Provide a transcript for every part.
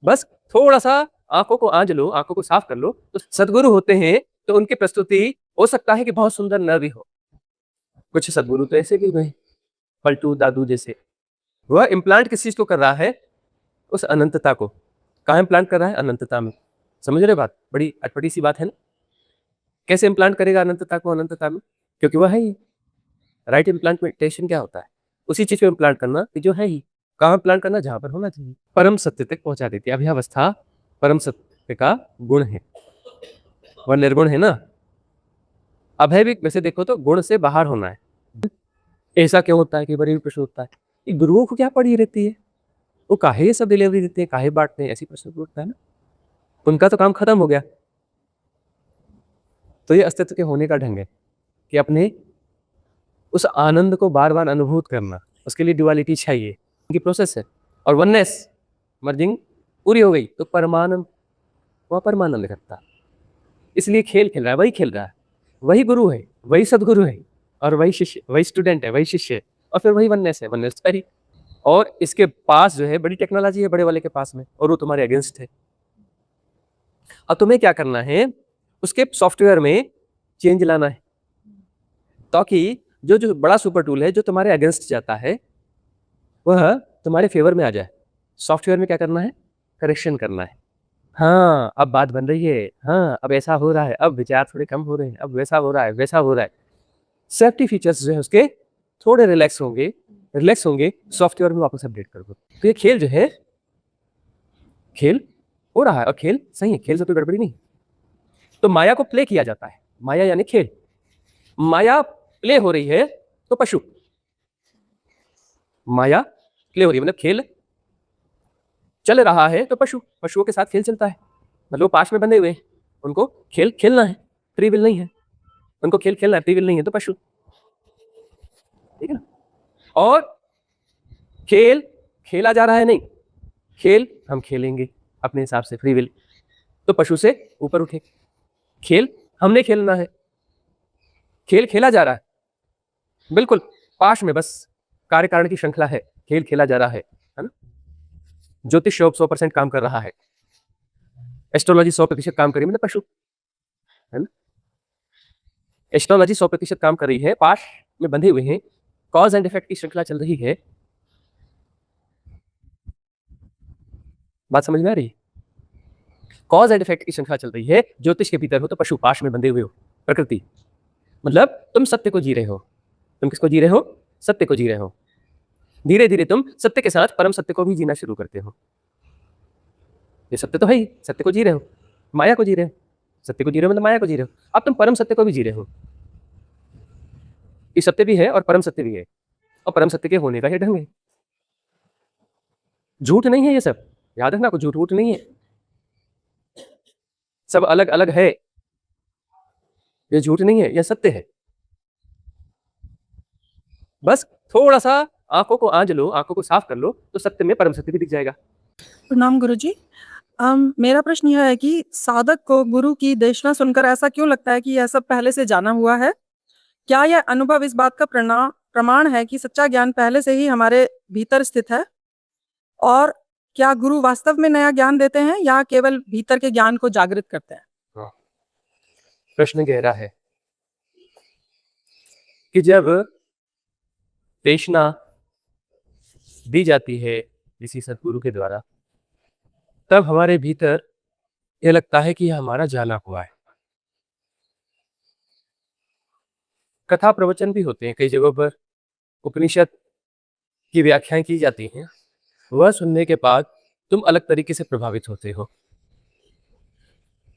बस थोड़ा सा आंखों को आंज लो, आंखों को साफ कर लो, तो सदगुरु होते हैं तो उनकी प्रस्तुति हो सकता है कि बहुत सुंदर न भी हो। कुछ सदगुरु तो ऐसे भी हुए पलटू दादू जैसे। वह इम्प्लांट किस चीज को कर रहा है? उस अनंतता को। कहाँ इम्प्लांट कर रहा है? अनंतता में। समझ रहे बात? बड़ी अटपटी सी बात है ना। कैसे इम्प्लांट करेगा अनंतता को अनंतता में? क्योंकि वह है ही। राइट इम्प्लांटेशन क्या होता है? उसी चीज को इम्प्लांट करना कि जो है ही। कहाँ इम्प्लांट करना? जहां पर होना चाहिए। परम सत्य तक पहुंचा देती है। अभ्यावस्था परम सत्य का गुण है। वह निर्गुण है ना। अभय भी वैसे देखो तो गुण से बाहर होना है। ऐसा क्यों होता है? कि बड़ी प्रश्न होता है कि गुरुओं को क्या पड़ी रहती है, वो काहे ये सब डिलीवरी देते हैं, काहे बांटते हैं, ऐसी प्रश्न उठता है ना। उनका तो काम खत्म हो गया। तो ये अस्तित्व के होने का ढंग है कि अपने उस आनंद को बार बार अनुभूत करना। उसके लिए ड्युअलिटी चाहिए, उनकी प्रोसेस है। और वननेस मर्जिंग पूरी हो गई तो परमानंद, वह परमानंद करता। इसलिए खेल खेल रहा है, वही खेल रहा है, वही गुरु है, वही सदगुरु है, और वही शिष्य, वही स्टूडेंट है, वही शिष्य है, और फिर वही वननेस है, वननेस परी। और इसके पास जो है बड़ी टेक्नोलॉजी है बड़े वाले के पास में, और वो तुम्हारे अगेंस्ट है। अब तुम्हें क्या करना है? उसके सॉफ्टवेयर में चेंज लाना है, ताकि जो जो बड़ा सुपर टूल है जो तुम्हारे अगेंस्ट जाता है वह तुम्हारे फेवर में आ जाए। सॉफ्टवेयर में क्या करना है? करेक्शन करना है। हाँ, अब बात बन रही है। हाँ, अब ऐसा हो रहा है, अब विचार थोड़े कम हो रहे हैं, अब वैसा हो रहा है, वैसा हो रहा है। सेफ्टी फीचर्स जो है उसके थोड़े रिलैक्स होंगे, सॉफ्टवेयर में वापस अपडेट कर दो। तो ये खेल जो है, खेल हो रहा है, और खेल सही है, खेल से कोई गड़बड़ी नहीं। तो माया को प्ले किया जाता है। माया यानी खेल। माया प्ले हो रही है तो पशु। माया प्ले हो रही है मतलब खेल चल रहा है तो पशु, पशुओं के साथ खेल चलता है। मतलब पाश में बंधे हुए हैं, उनको खेल खेलना है, फ्री विल नहीं है। उनको खेल खेलना है, फ्री विल नहीं है तो पशु। ठीक है ना। और खेल खेला जा रहा है नहीं, खेल हम खेलेंगे अपने हिसाब से, फ्री विल। तो पशु से ऊपर उठे। खेल हमने खेलना है, खेल खेला जा रहा है। बिल्कुल पाश में बस कार्य कारण की श्रृंखला है, खेल खेला जा रहा है ना। ज्योतिष 100% काम कर रहा है, एस्ट्रोलॉजी 100% काम कर रही है, मतलब पशु है ना। एस्ट्रोलॉजी 100% काम कर रही है, पाश में बंधे हुए हैं, कॉज एंड इफेक्ट की श्रृंखला चल रही है। बात समझ में आ रही है? कॉज एंड इफेक्ट की श्रृंखला चल रही है। ज्योतिष के भीतर हो तो पशु, पाश में बंधे हुए हो, प्रकृति। मतलब तुम सत्य को जी रहे हो। तुम किसको जी रहे हो? सत्य को जी रहे हो। धीरे धीरे तुम सत्य के साथ परम सत्य को भी जीना शुरू करते हो। ये सत्य तो है ही, सत्य को जी रहे हो, माया को जी रहे हो। सत्य को जी रहे हो मतलब माया को जी रहे हो। अब तुम परम सत्य को भी जी रहे हो। ये सत्य भी है और परम सत्य भी है, और परम सत्य के होने का ये ढंग है। झूठ नहीं है ये सब, याद रखना, कुछ झूठ वूठ नहीं है, सब अलग अलग है। ये झूठ नहीं है, यह सत्य है। बस थोड़ा सा आंखों को आंज लो, आंखों को साफ कर लो, तो सत्य में परम सत्य भी दिख जाएगा। प्रणाम गुरुजी। मेरा प्रश्न यह है कि साधक को गुरु की देशना सुनकर ऐसा क्यों लगता है कि यह सब पहले से जाना हुआ है? क्या यह अनुभव इस बात का प्रमाण है कि सच्चा ज्ञान पहले से ही हमारे भीतर स्थित है? और क्या गुरु वास्तव में नया ज्ञान देते हैं या केवल भीतर के ज्ञान को जागृत करते हैं? हाँ, प्रश्न गहरा है कि जब देशना दी जाती है किसी सदगुरु के द्वारा, तब हमारे भीतर यह लगता है कि यह हमारा जाना हुआ है। कथा प्रवचन भी होते हैं कई जगहों पर, उपनिषद की व्याख्याएं की जाती हैं। वह सुनने के बाद तुम अलग तरीके से प्रभावित होते हो।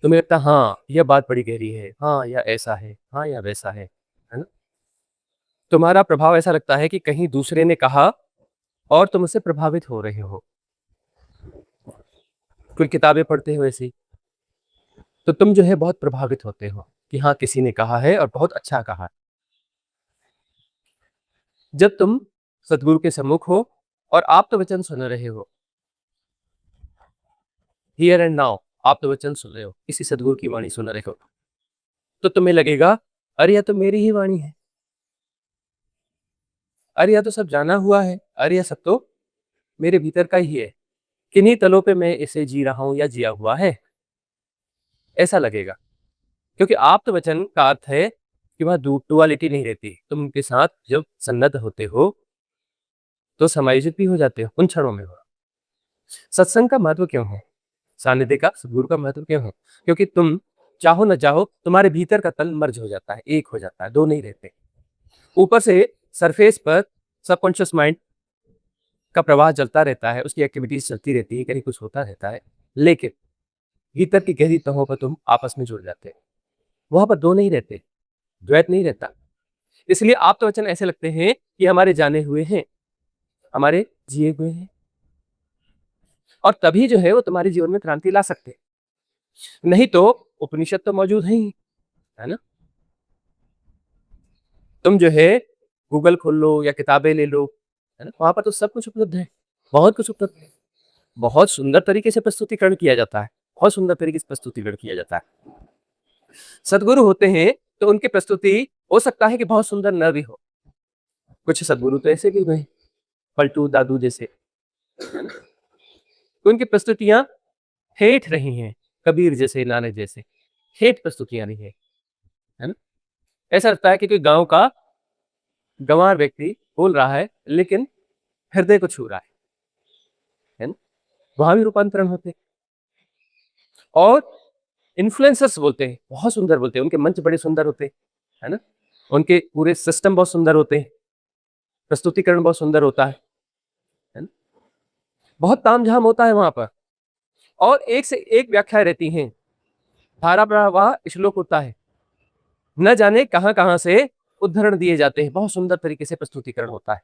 तुम्हें लगता है हाँ यह बात बड़ी गहरी है, हाँ यह ऐसा है, हाँ यह वैसा है ना। तुम्हारा प्रभाव ऐसा लगता है कि कहीं दूसरे ने कहा और तुम उससे प्रभावित हो रहे हो। कोई किताबें पढ़ते हो ऐसी, तो तुम जो है बहुत प्रभावित होते हो कि हाँ किसी ने कहा है और बहुत अच्छा कहा है। जब तुम सदगुरु के सम्मुख हो और आप तो वचन सुन रहे हो, हियर एंड नाउ, आप तो वचन सुन रहे हो, किसी सदगुरु की वाणी सुन रहे हो, तो तुम्हें लगेगा अरे यह तो मेरी ही वाणी है, अरे यह तो सब जाना हुआ है, अरे यह सब तो मेरे भीतर का ही है। किन्हीं तलों पे मैं इसे जी रहा हूं या जिया हुआ है, ऐसा लगेगा। क्योंकि आप्त वचन का अर्थ है कि वह डुअलिटी नहीं रहती। तुम उनके साथ जब सन्नद्ध होते हो तो समायोजित भी हो जाते हो उन क्षणों में। सत्संग का महत्व क्यों है, सानिध्य का, सद्गुरु का महत्व क्यों है? क्योंकि तुम चाहो न चाहो तुम्हारे भीतर का तल मर्ज हो जाता है, एक हो जाता है, दो नहीं रहते। ऊपर से सरफेस पर सबकॉन्शियस माइंड का प्रवाह चलता रहता है, उसकी एक्टिविटीज चलती रहती है, कहीं कुछ होता रहता है, लेकिन भीतर की गहरी तहों पर तुम आपस में जुड़ जाते हैं। वहां पर दो नहीं रहते, द्वैत नहीं रहता। इसलिए आप तो वचन ऐसे लगते हैं कि हमारे जाने हुए हैं, हमारे जिए हुए हैं, और तभी जो है वो तुम्हारे जीवन में क्रांति ला सकते हैं। नहीं तो उपनिषद तो मौजूद है ही, है ना। तुम जो है गूगल खोल लो या किताबें ले लो, है ना, वहां पर तो सब कुछ उपलब्ध है, बहुत कुछ उपलब्ध है। बहुत सुंदर तरीके से प्रस्तुतिकरण किया जाता है, बहुत सुंदर तरीके से प्रस्तुतिकरण किया जाता है। सदगुरु होते हैं तो उनकी प्रस्तुति हो सकता है कि बहुत सुंदर न भी हो। कुछ सदगुरु तो ऐसे भी हुए, पलटू दादू जैसे, है ना? तो उनकी प्रस्तुतियां ठेठ रही हैं, कबीर जैसे, नानक जैसे ठेठ प्रस्तुतियां रही है ना। ऐसा लगता है कि कोई गांव का गंवार व्यक्ति बोल रहा है लेकिन हृदय को छू रहा है ना। वहां भी रूपांतरण होते हैं। और इन्फ्लुएंसर्स बोलते हैं, बहुत सुंदर बोलते हैं, उनके मंच बड़े सुंदर होते हैं, है ना। उनके पूरे सिस्टम बहुत सुंदर होते हैं, प्रस्तुतिकरण बहुत सुंदर होता है ना। बहुत तामझाम होता है वहां पर, और एक से एक व्याख्या रहती हैं, धारा प्रवाह श्लोक होता है, न जाने कहां कहां से उद्धरण दिए जाते हैं, बहुत सुंदर तरीके से प्रस्तुतिकरण होता है।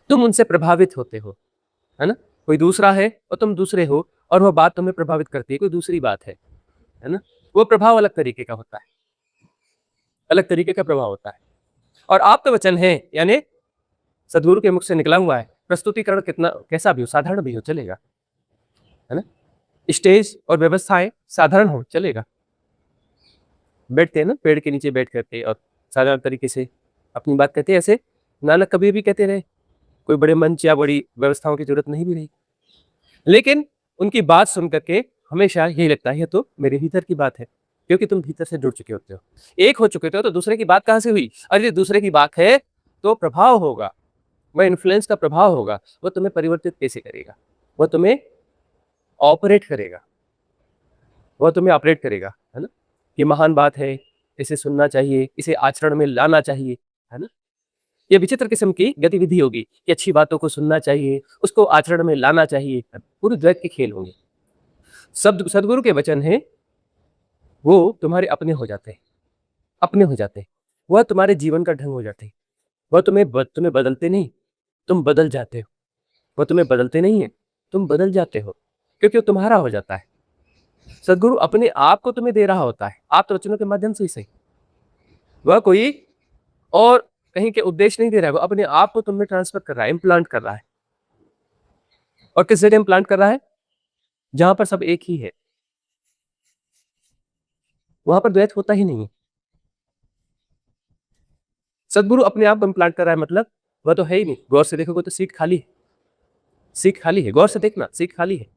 तुम उनसे प्रभावित होते हो, है ना। कोई दूसरा है और तुम दूसरे हो, और वह बात तुम्हें प्रभावित करती है, कोई दूसरी बात है ना। वो प्रभाव अलग तरीके का होता है, अलग तरीके का प्रभाव होता है। और आप तो वचन है, यानी सदगुरु के मुख से निकला हुआ है, प्रस्तुतिकरण कितना कैसा भी हो, साधारण भी हो चलेगा, है ना। स्टेज और व्यवस्थाएं साधारण हो चलेगा। बैठते हैं ना पेड़ के नीचे बैठ करके और साधारण तरीके से अपनी बात कहते हैं, ऐसे नानक कभी भी कहते रहे, कोई बड़े मंच या बड़ी व्यवस्थाओं की जरूरत नहीं भी रही। लेकिन उनकी बात सुन करके हमेशा यही लगता है, ये तो मेरे भीतर की बात है, क्योंकि तुम भीतर से जुड़ चुके होते हो, एक हो चुके हो, तो दूसरे की बात कहां से हुई? अरे दूसरे की बात है तो प्रभाव होगा, वह इन्फ्लुएंस का प्रभाव होगा, वो तुम्हें परिवर्तित कैसे करेगा, वह तुम्हें ऑपरेट करेगा, वह तुम्हें ऑपरेट करेगा, है ना। ये महान बात है, इसे सुनना चाहिए, इसे आचरण में लाना चाहिए, है ना। ये विचित्र किस्म की गतिविधि होगी कि अच्छी बातों को सुनना चाहिए, उसको आचरण में लाना चाहिए, पूरे द्वैत के खेल होंगे। सदगुरु के वचन हैं, वो तुम्हारे अपने हो जाते हैं, अपने हो जाते हैं, वह तुम्हारे जीवन का ढंग हो जाते हैं। वह तुम्हें बदलते नहीं, तुम बदल जाते हो। वह तुम्हें बदलते नहीं है, तुम बदल जाते हो, क्योंकि वो तुम्हारा हो जाता है। सदगुरु अपने आप को तुम्हें दे रहा होता है, आप तो वचनों के माध्यम से ही सही। वह कोई और कहीं के उद्देश्य नहीं दे रहा है, वो अपने आप को तुम्हें ट्रांसफर कर रहा है, इम्प्लांट कर रहा है। और किस जगह इम्प्लांट कर रहा है? जहां पर सब एक ही है, वहां पर द्वैत होता ही नहीं है। सदगुरु अपने आप को इम्प्लांट कर रहा है, मतलब वह तो है ही नहीं। गौर से देखोगे तो सीट खाली है, सीट खाली है, गौर से देखना, सीट खाली है,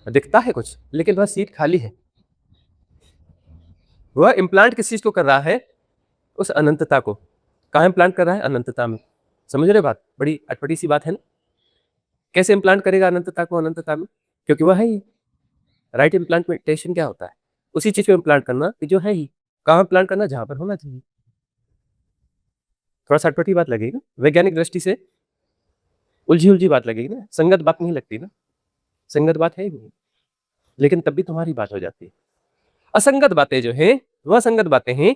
दिखता है कुछ लेकिन वह सीट खाली है। वह इम्प्लांट किस चीज को कर रहा है? उस अनंतता को। कहाँ इम्प्लांट कर रहा है? अनंतता में। समझ रहे बात? बड़ी अटपटी सी बात है ना। कैसे इम्प्लांट करेगा अनंतता को अनंतता में? क्योंकि वह है ही। राइट इम्प्लांटेशन क्या होता है? उसी चीज को इम्प्लांट करना कि जो है ही। कहाँ इम्प्लांट करना? जहां पर होना चाहिए। थोड़ा सा अटपटी बात लगेगी, वैज्ञानिक दृष्टि से उलझी उलझी बात लगेगी ना, संगत बात नहीं लगती ना, संगत बात है ही नहीं, लेकिन तब भी तुम्हारी बात हो जाती है। असंगत बातें जो है, वह संगत बातें हैं,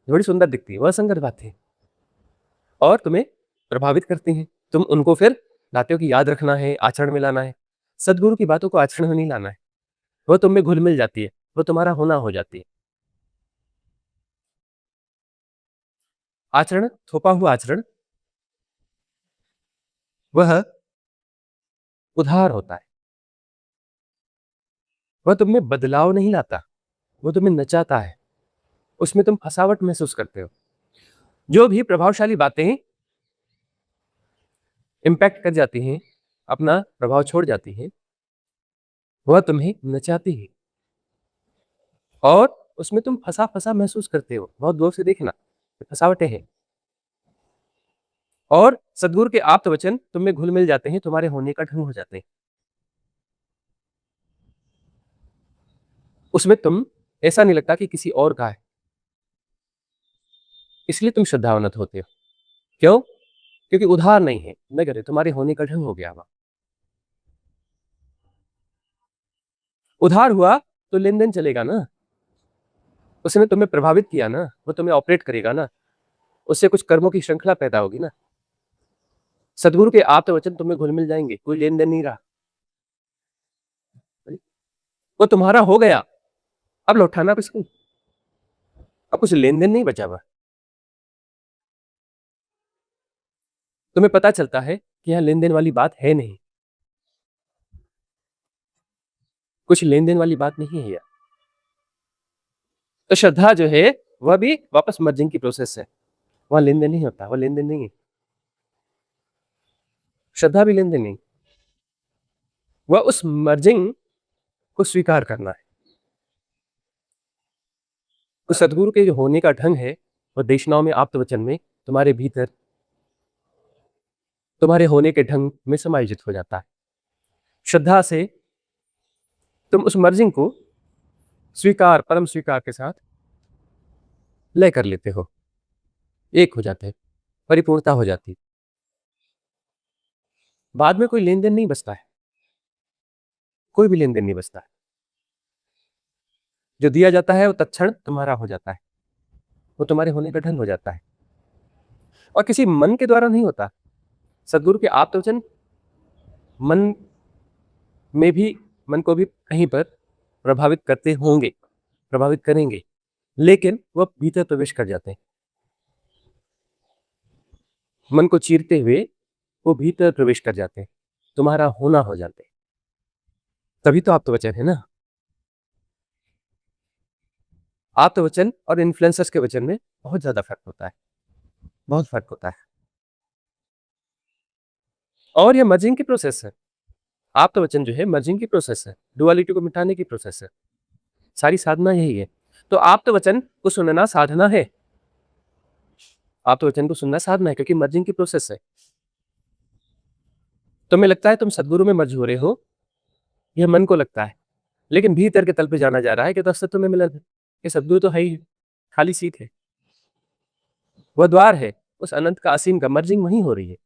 बड़ी सुंदर दिखती है, वह संगत बातें और तुम्हें प्रभावित करती हैं। तुम उनको फिर लाते हो कि याद रखना है, आचरण में लाना है। सदगुरु की बातों को आचरण में नहीं लाना है, वह तुम में घुल मिल जाती है, वह तुम्हारा होना हो जाती है। आचरण, थोपा हुआ आचरण, वह उधार होता है, वह तुम में बदलाव नहीं लाता, वह तुम्हें नचाता है, उसमें तुम फसावट महसूस करते हो। जो भी प्रभावशाली बातें इंपैक्ट कर जाती हैं अपना प्रभाव छोड़ जाती है, वह तुम्हें नचाती है और उसमें तुम फंसा फंसा महसूस करते हो। बहुत गौर से देखना, फंसावटें हैं। और सदगुरु के आप्त वचन तुम में घुल मिल जाते हैं, तुम्हारे होने का ढंग हो जाते हैं। उसमें तुम ऐसा नहीं लगता कि किसी और का है, इसलिए तुम श्रद्धावनत होते हो। क्यों? क्योंकि उधार नहीं है, न करे तुम्हारे होने का ढंग हो गया वहां। उधार हुआ तो लेन देन चलेगा ना, उसने तुम्हें प्रभावित किया ना, वो तुम्हें ऑपरेट करेगा ना, उससे कुछ कर्मों की श्रृंखला पैदा होगी ना। सदगुरु के आप्त वचन तुम्हें घुल मिल जाएंगे, कोई लेन देन नहीं रहा, वो तुम्हारा हो गया, अब लौटाना किसको? अब कुछ लेन देन नहीं बचा हुआ। तुम्हें पता चलता है कि यहां लेन देन वाली बात है नहीं, कुछ लेन देन वाली बात नहीं है यार। तो श्रद्धा जो है वह भी वापस मर्जिंग की प्रोसेस है, वहां लेन देन नहीं होता, वह लेन देन नहीं है। श्रद्धा भी लेन देन नहीं, वह उस मर्जिंग को स्वीकार करना है। तो सदगुरु के जो होने का ढंग है वह देशनाओं में, आप्त वचन में, तुम्हारे भीतर, तुम्हारे होने के ढंग में समायोजित हो जाता है। श्रद्धा से तुम उस मर्जिंग को स्वीकार, परम स्वीकार के साथ लय कर लेते हो, एक हो जाते हैं, परिपूर्णता हो जाती है। बाद में कोई लेन देन नहीं बचता है, कोई भी लेन देन नहीं बचता है। जो दिया जाता है वो तत्क्षण तुम्हारा हो जाता है, वो तुम्हारे होने का ढंग हो जाता है और किसी मन के द्वारा नहीं होता। सदगुरु के आप्त वचन मन में भी, मन को भी कहीं पर प्रभावित करते होंगे, प्रभावित करेंगे, लेकिन वह भीतर प्रवेश कर जाते हैं। मन को चीरते हुए वो भीतर प्रवेश कर जाते हैं, तुम्हारा होना हो जाते हैं। तभी तो आप्त वचन है ना। आप्त वचन और इन्फ्लुएंसर्स के वचन में बहुत ज्यादा फर्क होता है, बहुत फर्क होता है। और यह मर्जिंग की प्रोसेस है। आप्त वचन जो है मर्जिंग की प्रोसेस है, डुअलिटी को मिटाने की प्रोसेस है। सारी साधना यही है। तो आप्त वचन को सुनना साधना है, आप्त वचन को सुनना साधना है, क्योंकि मर्जिंग की प्रोसेस है। तुम्हें लगता है तुम सदगुरु में मर्ज हो रहे हो, यह मन को लगता है, लेकिन भीतर के तल पे जाना जा रहा है कि तो अस्तित्व में मिलन है, ये सदगुरु तो है ही, खाली सीट है, वह द्वार है उस अनंत का, असीम का। मर्जिंग वहीं हो रही है,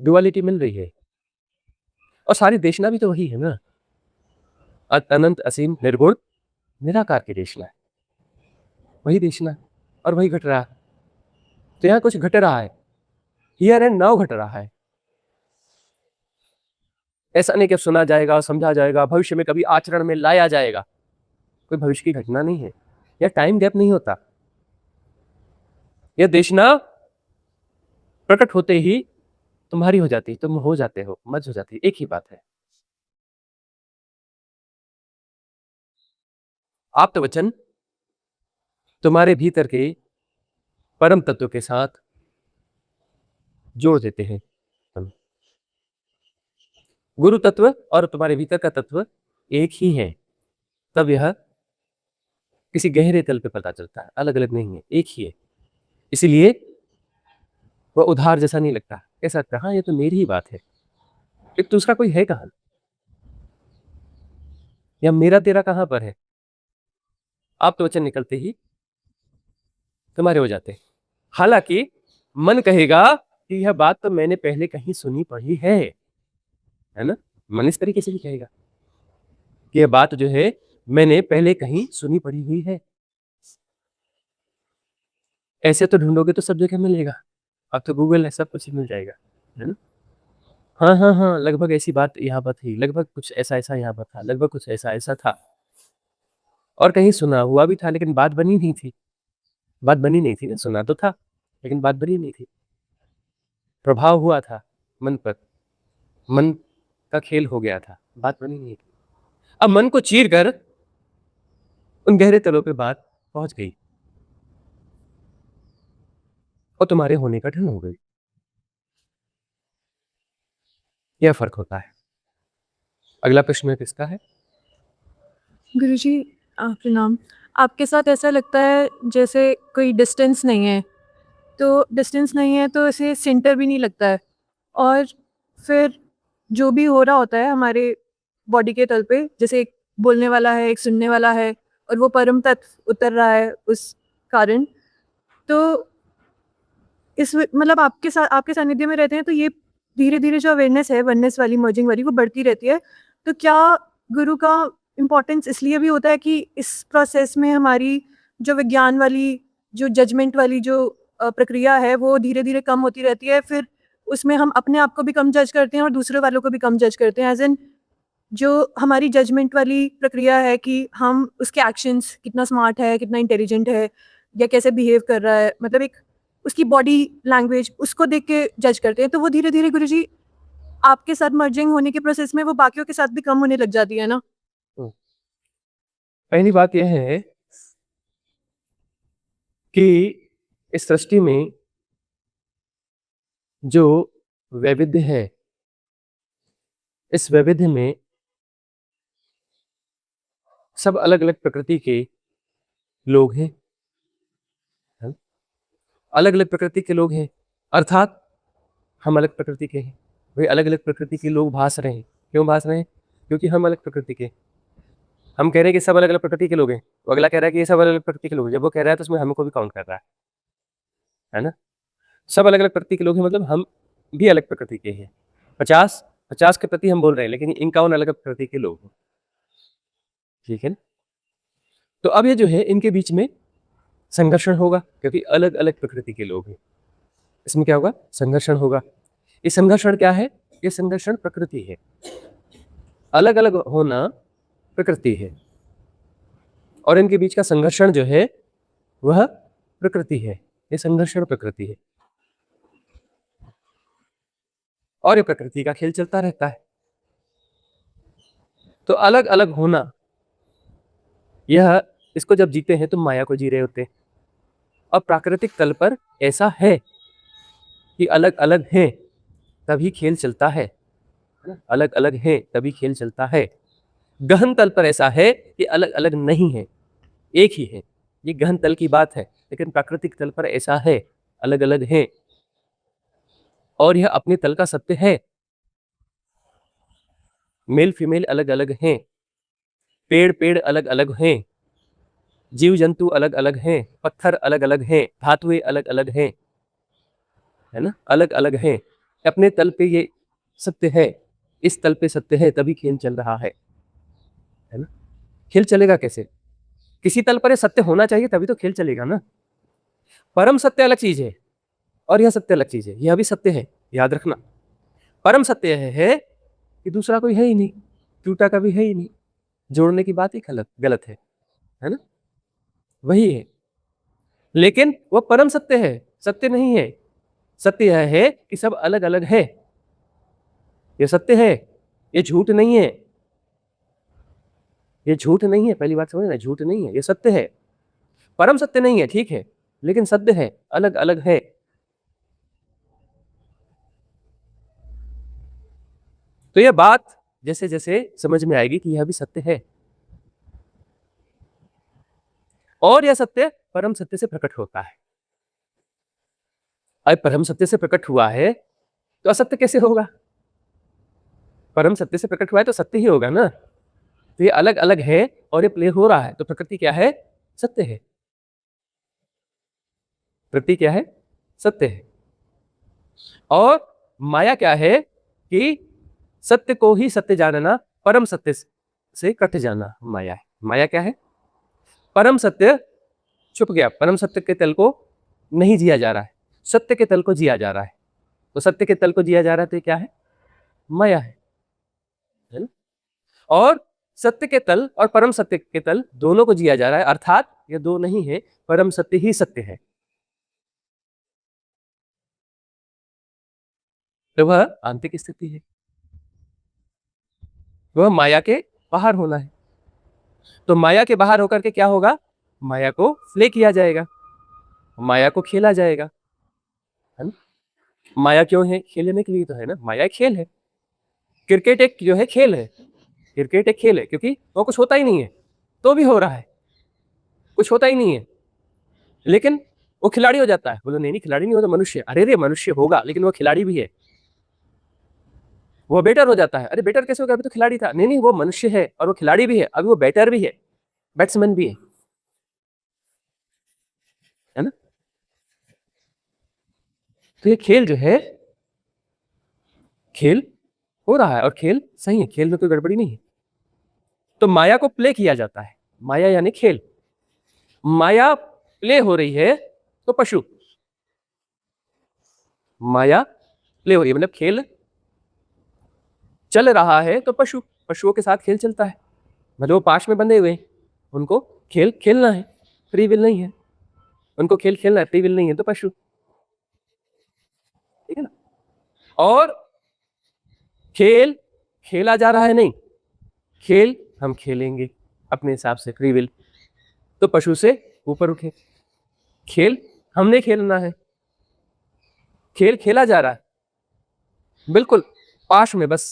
डुअलिटी मिल रही है। और सारी देशना भी तो वही है ना, अनंत, असीम, निर्गुण, निराकार की देशना है, वही देशना है और वही घट रहा है। तो यहाँ कुछ घट रहा है, हियर एंड नाउ घट रहा है। ऐसा नहीं कि अब सुना जाएगा, समझा जाएगा, भविष्य में कभी आचरण में लाया जाएगा। कोई भविष्य की घटना नहीं है, यह टाइम गैप नहीं होता। यह देशना प्रकट होते ही तुम्हारी हो जाती, तुम हो जाते हो, मर्ज हो जाती, एक ही बात है। आप्त वचन तुम्हारे भीतर के परम तत्व के साथ जोड़ देते हैं। गुरु तत्व और तुम्हारे भीतर का तत्व एक ही है, तब यह किसी गहरे तल पे पता चलता है, अलग अलग नहीं है, एक ही है। इसीलिए वह उधार जैसा नहीं लगता। कैसा लगता है? हाँ, ये तो मेरी ही बात है, एक दूसरा कोई है कहाँ, या मेरा तेरा कहाँ पर है। आप तो वचन निकलते ही तुम्हारे हो जाते हैं। हालांकि मन कहेगा कि यह बात तो मैंने पहले कहीं सुनी पढ़ी है ना। मन इस तरीके से भी कहेगा कि यह बात जो है मैंने पहले कहीं सुनी पढ़ी हुई है। ऐसे तो ढूंढोगे तो सब जगह मिलेगा, अब तो गूगल है, सब कुछ ही मिल जाएगा, है ना। हाँ हाँ हाँ, लगभग ऐसी बात यहाँ पर थी, लगभग कुछ ऐसा ऐसा यहाँ पर था, लगभग कुछ ऐसा ऐसा था, और कहीं सुना हुआ भी था, लेकिन बात बनी नहीं थी। बात बनी नहीं थी ना, सुना तो था लेकिन बात बनी नहीं थी। प्रभाव हुआ था मन पर, मन का खेल हो गया था, बात बनी नहीं थी। अब मन को चीर कर उन गहरे तलों पे बात पहुंच गई और तुम्हारे होने का ढंग हो गई। यह फर्क होता है। अगला प्रश्न किसका है? गुरुजी प्रणाम। आपके साथ ऐसा लगता है जैसे कोई डिस्टेंस नहीं है, तो ऐसे सेंटर भी नहीं लगता है, और फिर जो भी हो रहा होता है हमारे बॉडी के तल पे, जैसे एक बोलने वाला है, एक सुनने वाला है, और वो परम तत्व उतर रहा है उस कारण। तो मतलब आपके सानिध्य में रहते हैं तो ये धीरे-धीरे जो अवेयरनेस है, वननेस वाली, मर्जिंग वाली, वो बढ़ती रहती है। तो क्या गुरु का इम्पोर्टेंस इसलिए भी होता है कि इस प्रोसेस में हमारी जो विज्ञान वाली, जो जजमेंट वाली जो प्रक्रिया है, वो धीरे-धीरे कम होती रहती है, फिर उसमें हम अपने आप को भी कम जज करते हैं और दूसरे वालों को भी कम जज करते हैं। एज़ इन जो हमारी जजमेंट वाली प्रक्रिया है कि हम उसके एक्शंस, कितना स्मार्ट है, कितना इंटेलिजेंट है, या कैसे बिहेव कर रहा है, मतलब एक उसकी बॉडी लैंग्वेज, उसको देख के जज करते हैं। तो वो धीरे-धीरे गुरुजी आपके साथ मर्जिंग होने के प्रोसेस में वो बाकियों के साथ भी कम होने लग जाती है ना? पहली बात यह है कि इस सृष्टि में जो वैविध्य है, इस वैविध्य में सब अलग-अलग प्रकृति के लोग हैं। अलग-अलग प्रकृति के लोग हैं, अर्थात हम अलग प्रकृति के हैं। वही अलग-अलग प्रकृति के लोग भास रहे हैं। क्यों भास रहे हैं? क्योंकि हम अलग प्रकृति के। हम कह रहे हैं कि सब अलग-अलग प्रकृति के लोग हैं, तो अगला कह रहा है कि ये सब अलग-अलग प्रकृति के लोग हैं। जब वो कह रहा है तो उसमें हमको भी काउंट कर रहा है ना? सब अलग-अलग प्रकृति के लोग हैं, मतलब हम भी अलग प्रकृति के हैं। 50 के प्रति हम बोल रहे हैं, लेकिन 51 अलग प्रकृति के लोग हैं। ठीक है ना? तो अब ये जो है, इनके बीच में संघर्षण होगा, क्योंकि अलग-अलग प्रकृति के लोग हैं। इसमें क्या होगा? संघर्षण होगा। ये संघर्षण क्या है? ये संघर्षण प्रकृति है। अलग-अलग होना प्रकृति है, और इनके बीच का संघर्षण जो है वह प्रकृति है। ये संघर्षण प्रकृति है, और ये प्रकृति का खेल चलता रहता है। तो अलग-अलग होना, यह इसको जब जीते हैं तो माया को जी रहे होते हैं। और प्राकृतिक तल पर ऐसा है कि अलग-अलग हैं तभी खेल चलता है। अलग-अलग हैं तभी खेल चलता है। गहन तल पर ऐसा है कि अलग-अलग नहीं है, एक ही है। ये गहन तल की बात है, लेकिन प्राकृतिक तल पर ऐसा है, अलग-अलग हैं, और यह अपने तल का सत्य है। मेल फीमेल अलग-अलग हैं, पेड़ अलग-अलग हैं, जीव जंतु अलग-अलग हैं, पत्थर अलग-अलग हैं, धातुएं अलग-अलग हैं, है ना? अलग-अलग हैं। अपने तल पे ये सत्य है, इस तल पे सत्य है, तभी खेल चल रहा है ना? खेल चलेगा कैसे? किसी तल पर ये सत्य होना चाहिए, तभी तो खेल चलेगा ना। परम सत्य अलग चीज है और यह सत्य अलग चीज है। यह भी सत्य है, याद रखना। परम सत्य यह है कि दूसरा कोई है ही नहीं, टूटा कभी है ही नहीं, जोड़ने की बात ही गलत है ना? वही है, लेकिन वह परम सत्य है, सत्य नहीं है। सत्य यह है कि सब अलग अलग है। यह सत्य है, ये झूठ नहीं है। ये झूठ नहीं है, पहली बात समझना, झूठ नहीं है, ये सत्य है। परम सत्य नहीं है, ठीक है, लेकिन सत्य है, अलग अलग है। तो यह बात जैसे जैसे समझ में आएगी कि यह भी सत्य है, और यह सत्य परम सत्य से प्रकट होता है। अब परम सत्य से प्रकट हुआ है तो असत्य कैसे होगा? परम सत्य से प्रकट हुआ है तो सत्य ही होगा ना। तो ये अलग अलग है और ये प्ले हो रहा है, तो प्रकृति क्या है? सत्य है। प्रकृति क्या है? सत्य है। और माया क्या है? कि सत्य को ही सत्य जानना, परम सत्य से कट जाना माया है। माया क्या है? परम सत्य छुप गया, परम सत्य के तल को नहीं जिया जा रहा है, सत्य के तल को जिया जा रहा है। तो सत्य के तल को जिया जा रहा है तो ये क्या है? माया है ना? और सत्य के तल और परम सत्य के तल दोनों को जिया जा रहा है, अर्थात ये दो नहीं है, परम सत्य ही सत्य है। तो वह आंतरिक स्थिति है, वह माया के बाहर होना है। तो माया के बाहर होकर के क्या होगा? माया को प्ले किया जाएगा, माया को खेला जाएगा, है ना? माया क्यों है? खेलने के लिए तो है ना, माया एक खेल है। क्रिकेट एक जो है खेल है, क्रिकेट एक खेल है, क्योंकि वो कुछ होता ही नहीं है तो भी हो रहा है, कुछ होता ही नहीं है लेकिन वो खिलाड़ी हो जाता है। बोलो नहीं नहीं खिलाड़ी नहीं होता, मनुष्य। अरे रे मनुष्य होगा लेकिन वो खिलाड़ी भी है। वो बेटर हो जाता है, अरे बेटर कैसे होगा, अभी तो खिलाड़ी था। नहीं नहीं वो मनुष्य है और वो खिलाड़ी भी है, अभी वो बैटर भी है, बैट्समैन भी है ना। तो ये खेल जो है, खेल हो रहा है और खेल सही है, खेल में कोई गड़बड़ी नहीं है। तो माया को प्ले किया जाता है, माया यानी खेल। माया प्ले हो रही है तो पशु, माया प्ले हो रही है मतलब खेल चल रहा है तो पशु, पशुओं के साथ खेल चलता है। मतलब वो पाश में बंधे हुए हैं, उनको खेल खेलना है, फ्री विल नहीं है, उनको खेल खेलना है, फ्री विल नहीं है तो पशु, ठीक है ना। और खेल खेला जा रहा है नहीं, खेल हम खेलेंगे अपने हिसाब से, फ्री विल, तो पशु से ऊपर उठे। खेल हमने खेलना है, खेल खेला जा रहा है, बिल्कुल पाश में बस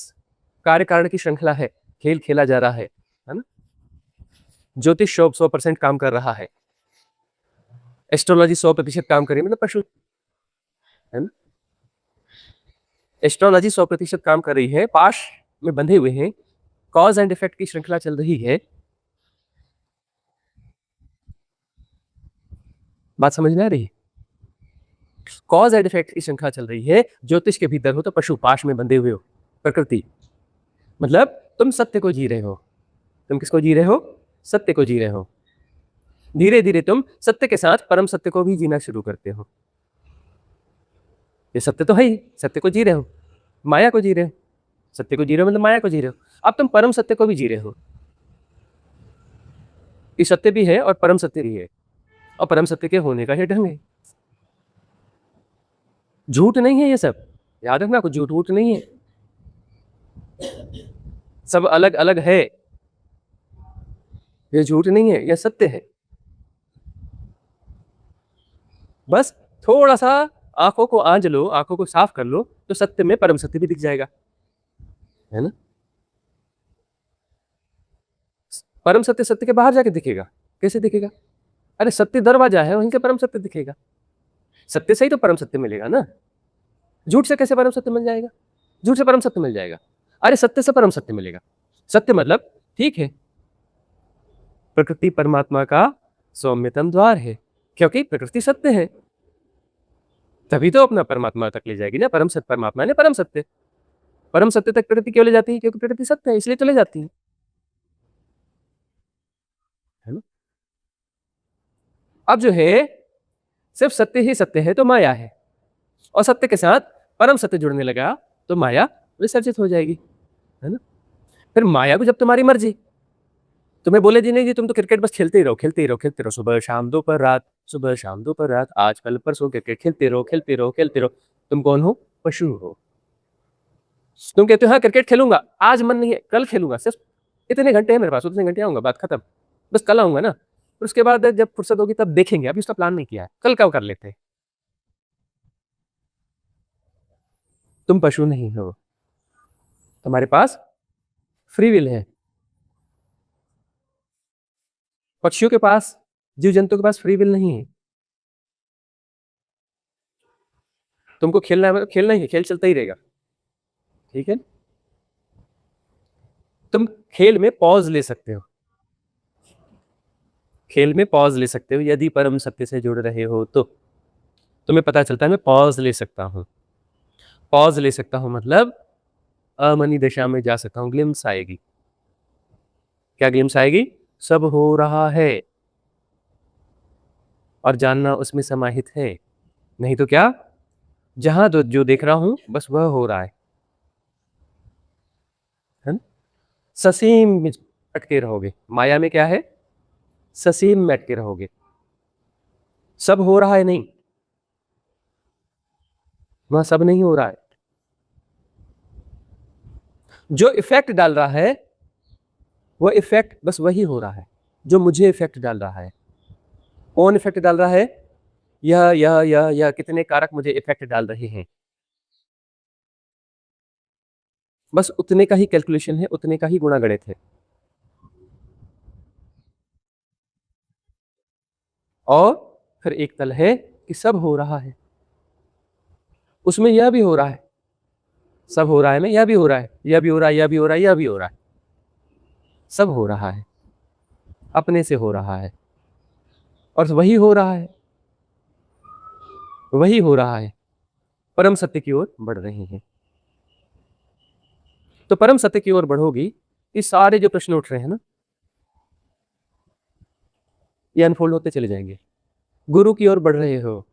कार्य कारण की श्रृंखला है, खेल खेला जा रहा है ना। ज्योतिष 100% काम कर रहा है, एस्ट्रोलॉजी 100% काम कर रही है, मतलब पशु है ना। एस्ट्रोलॉजी 100% काम कर रही है, पाश में बंधे हुए हैं, कॉज एंड इफेक्ट की श्रृंखला चल रही है। बात समझ में आ रही है? कॉज एंड इफेक्ट की श्रृंखला चल रही है, ज्योतिष के भीतर हो तो पशु पाश में बंधे हुए हो, प्रकृति। मतलब तुम सत्य को जी रहे हो, तुम किसको जी रहे हो, सत्य को जी रहे हो। धीरे धीरे तुम सत्य के साथ परम सत्य को भी जीना शुरू करते हो। ये सत्य तो है ही, सत्य को जी रहे हो, माया को जी रहे हो, सत्य को जी रहे हो मतलब माया को जी रहे हो। अब तुम परम सत्य को भी जी रहे हो, ये सत्य भी है और परम सत्य भी है, और परम सत्य के होने का ये ढंग है। झूठ नहीं है ये सब, याद रखना, कुछ झूठ वूठ नहीं है, सब अलग अलग है, ये झूठ नहीं है, यह सत्य है। बस थोड़ा सा आंखों को आंज लो, आंखों को साफ कर लो, तो सत्य में परम सत्य भी दिख जाएगा, है ना। परम सत्य सत्य के बाहर जाके दिखेगा, कैसे दिखेगा? अरे सत्य दरवाजा है, वहीं के परम सत्य दिखेगा। सत्य से ही तो परम सत्य मिलेगा ना, झूठ से कैसे परम सत्य मिल जाएगा? झूठ से परम सत्य मिल जाएगा? अरे सत्य से परम सत्य मिलेगा। सत्य मतलब ठीक है, प्रकृति परमात्मा का सौम्यतम द्वार है, क्योंकि प्रकृति सत्य है, तभी तो अपना परमात्मा तक ले जाएगी ना। परम सत्य परमात्मा ने परम सत्य, परम सत्य तक प्रकृति क्यों ले जाती है? क्योंकि प्रकृति सत्य है, इसलिए तो ले जाती है ना। अब जो है सिर्फ सत्य ही सत्य है तो माया है, और सत्य के साथ परम सत्य जुड़ने लगा तो माया विसर्जित हो जाएगी, है ना। फिर माया को जब तुम्हारी मर्जी, तुम्हें बोले जी नहीं जी तुम तो क्रिकेट बस खेलते ही रहो, खेलते ही रहो, खेलते रहो, सुबह शाम दोपहर रात, सुबह शाम दोपहर रात, आज कल परसों क्रिकेट खेलते रहो, खेलते रहो, खेलते रहो। तुम कौन हो? पशु हो। तुम कहते हो हाँ क्रिकेट खेलूंगा, आज मन नहीं है, कल खेलूंगा, सिर्फ इतने घंटे हैं मेरे पास, उतने घंटे आऊंगा, बात खत्म, बस कल आऊंगा ना, फिर उसके बाद जब फुर्सत होगी तब देखेंगे, अभी उसका प्लान नहीं किया है, कल कब कर लेते हैं। तुम पशु नहीं हो, तुम्हारे पास फ्री विल है। पक्षियों के पास, जीव जंतु के पास फ्री विल नहीं है। तुमको खेलना है मतलब खेलना ही है, खेल चलता ही रहेगा, ठीक है। तुम खेल में पॉज ले सकते हो, खेल में पॉज ले सकते हो, यदि परम सत्य से जुड़ रहे हो तो तुम्हें पता चलता है मैं पॉज ले सकता हूं। पॉज ले सकता हूं मतलब अमनी दशा में जा सकता हूं, ग्लिम्स आएगी। क्या ग्लिम्स आएगी? सब हो रहा है और जानना उसमें समाहित है, नहीं तो क्या, जहां जो देख रहा हूं बस वह हो रहा है ना। ससीम में अटके रहोगे, माया में क्या है, ससीम में अटके रहोगे, सब हो रहा है नहीं, वहां सब नहीं हो रहा है। जो इफेक्ट डाल रहा है वो इफेक्ट बस वही हो रहा है जो मुझे इफेक्ट डाल रहा है। कौन इफेक्ट डाल रहा है? यह कितने कारक मुझे इफेक्ट डाल रहे हैं। बस उतने का ही कैलकुलेशन है, उतने का ही गुणा गणित है। और फिर एक तल है कि सब हो रहा है, उसमें यह भी हो रहा है, सब हो रहा है में यह भी हो रहा है, यह भी हो रहा है, यह भी हो रहा है, यह भी हो रहा है, सब हो रहा है, अपने से हो रहा है, और वही हो रहा है, वही हो रहा है, परम सत्य की ओर बढ़ रहे हैं। तो परम सत्य की ओर बढ़ोगी, ये सारे जो प्रश्न उठ रहे हैं ना, ये अनफोल्ड होते चले जाएंगे। गुरु की ओर बढ़ रहे हो,